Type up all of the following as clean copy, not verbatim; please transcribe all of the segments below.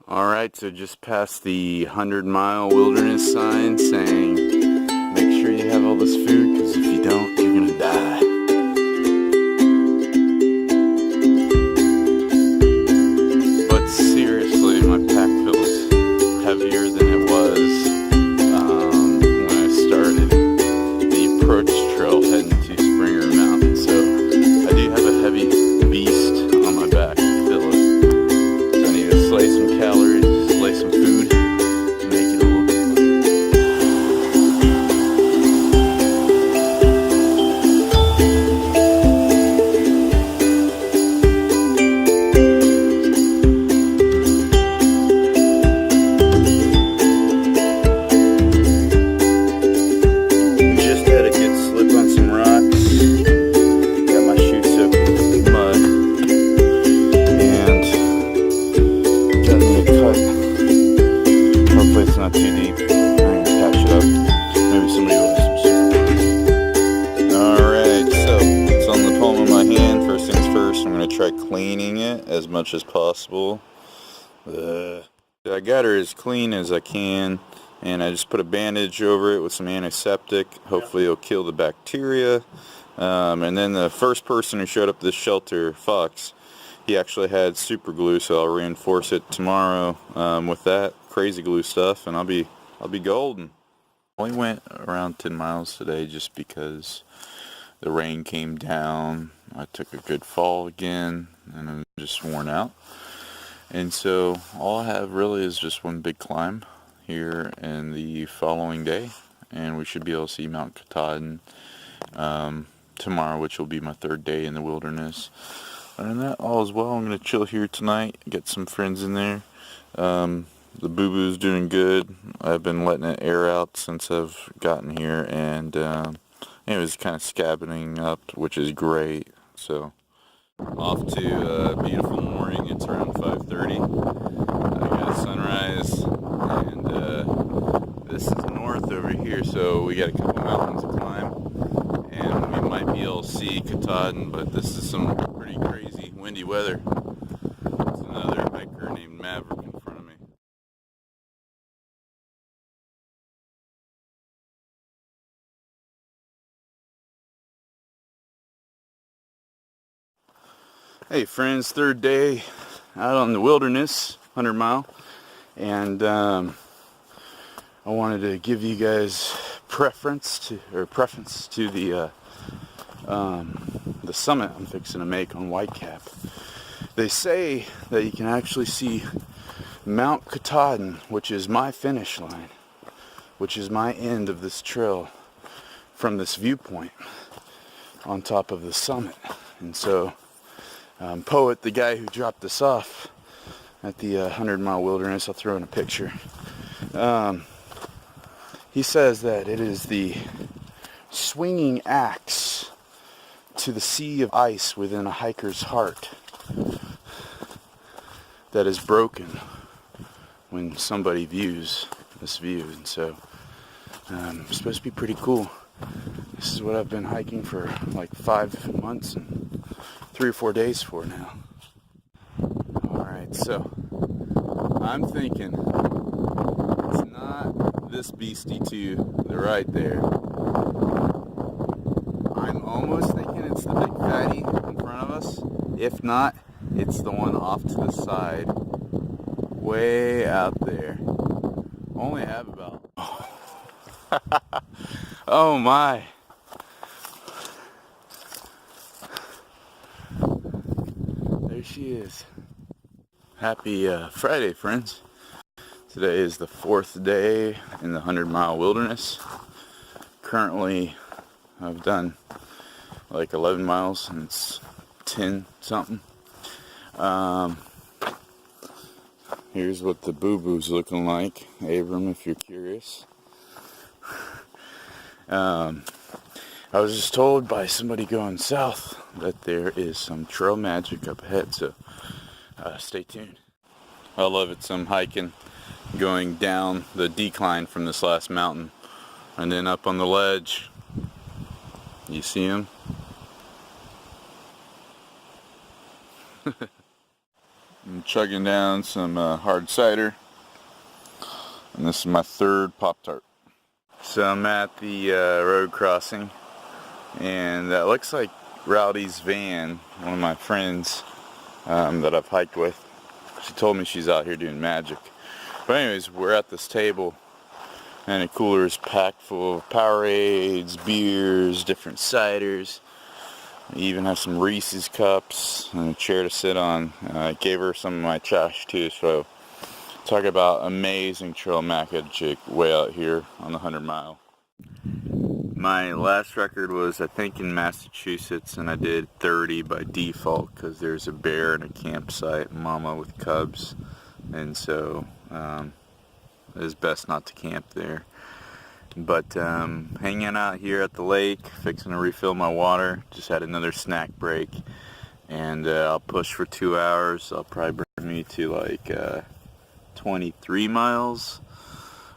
Alright, so just past the 100-mile wilderness sign saying, make sure you have all this food, because if you don't, you're gonna die. But seriously, my pack feels heavier than it was when I started the approach trail heading to Springer Mountain. So I do have a heavy beast on my back. Feel it. So I need to slay some calories, slay some food, to make it a little bit just had a good slip on some rocks. Got my shoes soaked with mud. And got me a cut. Hopefully it's not too deep. I'm gonna patch it up. Maybe somebody will have some super. Alright, so it's on the palm of my hand. First things first, I'm gonna try cleaning it as much as possible. I got her as clean as I can, and I just put a bandage over it with some antiseptic. Hopefully it'll kill the bacteria. And then the first person who showed up at this shelter, Fox, he actually had super glue, so I'll reinforce it tomorrow with that crazy glue stuff, and I'll be golden. Only went around 10 miles today just because the rain came down. I took a good fall again, and I'm just worn out. And so all I have really is just one big climb here in the following day, and we should be able to see Mount Katahdin tomorrow, which will be my third day in the wilderness. Other than that, all is well. I'm going to chill here tonight, get some friends in there. The boo-boo's doing good. I've been letting it air out since I've gotten here, and it was kind of scabbing up, which is great. So off to a beautiful morning. It's around 5:30. I got a sunrise, and this is north over here, so we got a couple mountains to climb, and we might be able to see Katahdin, but this is some pretty crazy windy weather. There's another hiker named Maverick in front of me. Hey friends, third day out on the wilderness, 100 mile, and I wanted to give you guys preference to the summit I'm fixing to make on Whitecap. They say that you can actually see Mount Katahdin, which is my finish line, which is my end of this trail, from this viewpoint on top of the summit. And so Poet, the guy who dropped us off at the 100-mile wilderness, I'll throw in a picture, he says that it is the swinging axe to the sea of ice within a hiker's heart that is broken when somebody views this view. And so it's supposed to be pretty cool. This is what I've been hiking for like 5 months and 3 or 4 days for now. Alright, so I'm thinking it's not this beastie to the right there. I'm almost thinking it's the big fatty in front of us. If not, it's the one off to the side, way out there. Only have about oh my. There she is. Happy Friday, friends. Today is the 4th day in the 100-mile wilderness. Currently, I've done like 11 miles and it's 10 something. Here's what the boo-boo's looking like. Abram, if you're curious. I was just told by somebody going south that there is some trail magic up ahead, so stay tuned. I love it, some hiking, going down the decline from this last mountain, and then up on the ledge. You see him? I'm chugging down some hard cider, and this is my third Pop-Tart. So I'm at the road crossing, and that looks like Rowdy's van, one of my friends that I've hiked with. She told me she's out here doing magic. But anyways, we're at this table, and the cooler is packed full of Powerades, beers, different ciders. I even have some Reese's cups and a chair to sit on. I gave her some of my trash too, so talk about amazing trail magic way out here on the 100 mile. My last record was, I think, in Massachusetts, and I did 30 by default because there's a bear in a campsite, mama with cubs, and so it is best not to camp there. But hanging out here at the lake, fixing to refill my water. Just had another snack break, and I'll push for 2 hours. I'll probably bring me to like 23 miles,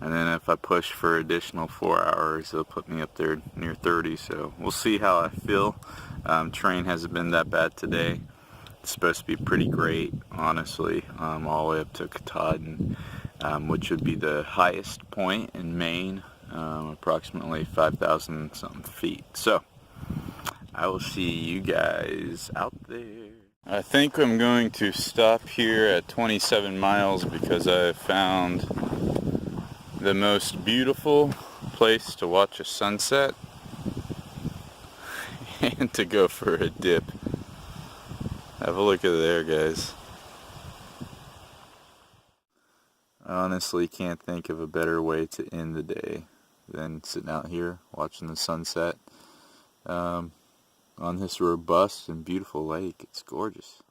and then if I push for additional 4 hours, it'll put me up there near 30. So we'll see how I feel. Terrain hasn't been that bad today. It's supposed to be pretty great, honestly, all the way up to Katahdin, which would be the highest point in Maine. Approximately 5,000 something feet. So I will see you guys out there. I think I'm going to stop here at 27 miles because I found the most beautiful place to watch a sunset and to go for a dip. Have a look at there, guys. I honestly can't think of a better way to end the day than sitting out here watching the sunset on this robust and beautiful lake. It's gorgeous.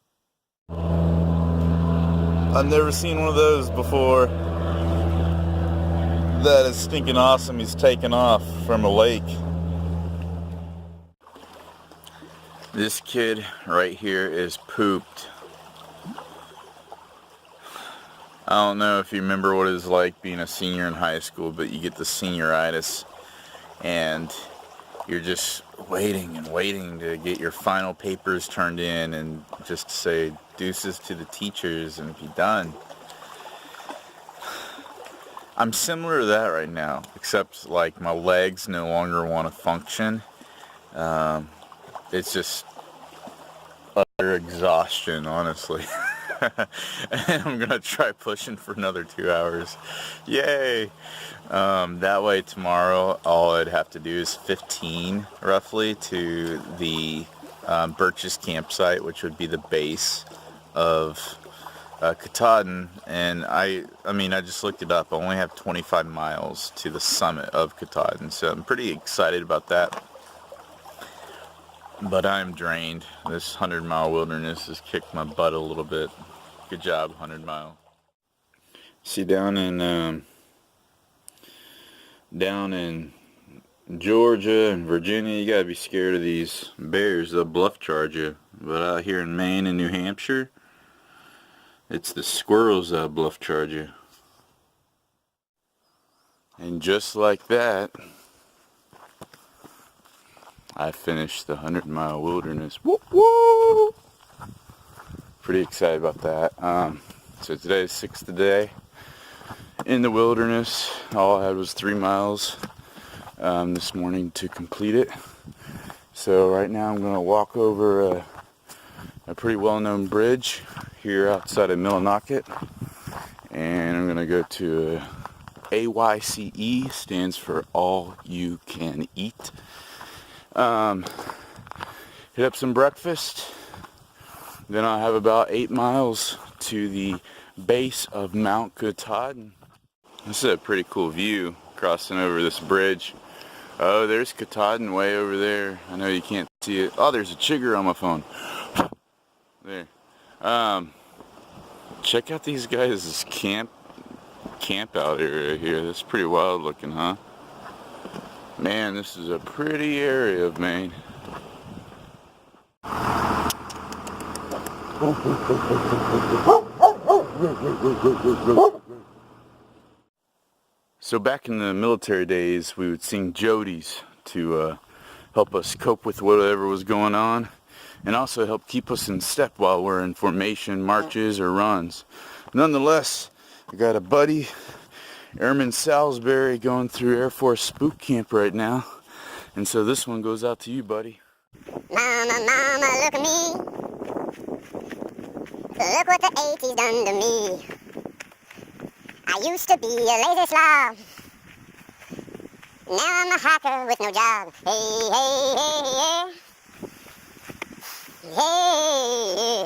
I've never seen one of those before. That is stinking awesome. He's taking off from a lake. This kid right here is pooped. I don't know if you remember what it was like being a senior in high school, but you get the senioritis and you're just waiting and waiting to get your final papers turned in and just to say deuces to the teachers and be done. I'm similar to that right now, except like my legs no longer want to function. It's just utter exhaustion, honestly. And I'm gonna try pushing for another 2 hours. Yay! That way tomorrow all I'd have to do is 15 roughly to the Birch's campsite, which would be the base of Katahdin. And I mean I just looked it up. I only have 25 miles to the summit of Katahdin, so I'm pretty excited about that. But I'm drained. This 100-mile wilderness has kicked my butt a little bit. Good job, 100 mile. See, down in Georgia and Virginia, you gotta be scared of these bears. They'll bluff charge you. But out here in Maine and New Hampshire, it's the squirrels that'll bluff charge you. And just like that, I finished the 100-mile wilderness. Woo woo! Pretty excited about that. So today is 6th day in the wilderness. All I had was 3 miles this morning to complete it. So right now I'm going to walk over a pretty well-known bridge here outside of Millinocket, and I'm going to go to AYCE, stands for All You Can Eat. Hit up some breakfast. Then I'll have about 8 miles to the base of Mount Katahdin. This is a pretty cool view crossing over this bridge. Oh, there's Katahdin way over there. I know you can't see it. Oh, there's a chigger on my phone. There. Check out these guys' camp out area here. That's pretty wild looking, huh? Man, this is a pretty area of Maine. So back in the military days, we would sing jodies to help us cope with whatever was going on. and also help keep us in step while we're in formation, marches, or runs. Nonetheless, I got a buddy, Airman Salisbury, going through Air Force Spook Camp right now, and so this one goes out to you, buddy. Mama, mama, look at me. Look what the 80s done to me. I used to be a lazy slob. Now I'm a hacker with no job. Hey, hey, hey, hey. Hey,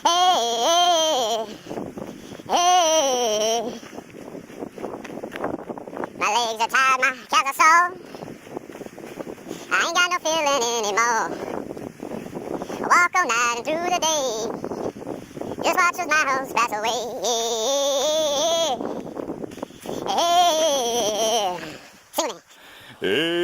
hey, hey. My legs are tired, my calves are sore. I ain't got no feeling anymore. I walk all night and through the day. Just watch those miles pass away. Hey, sing with me. Hey.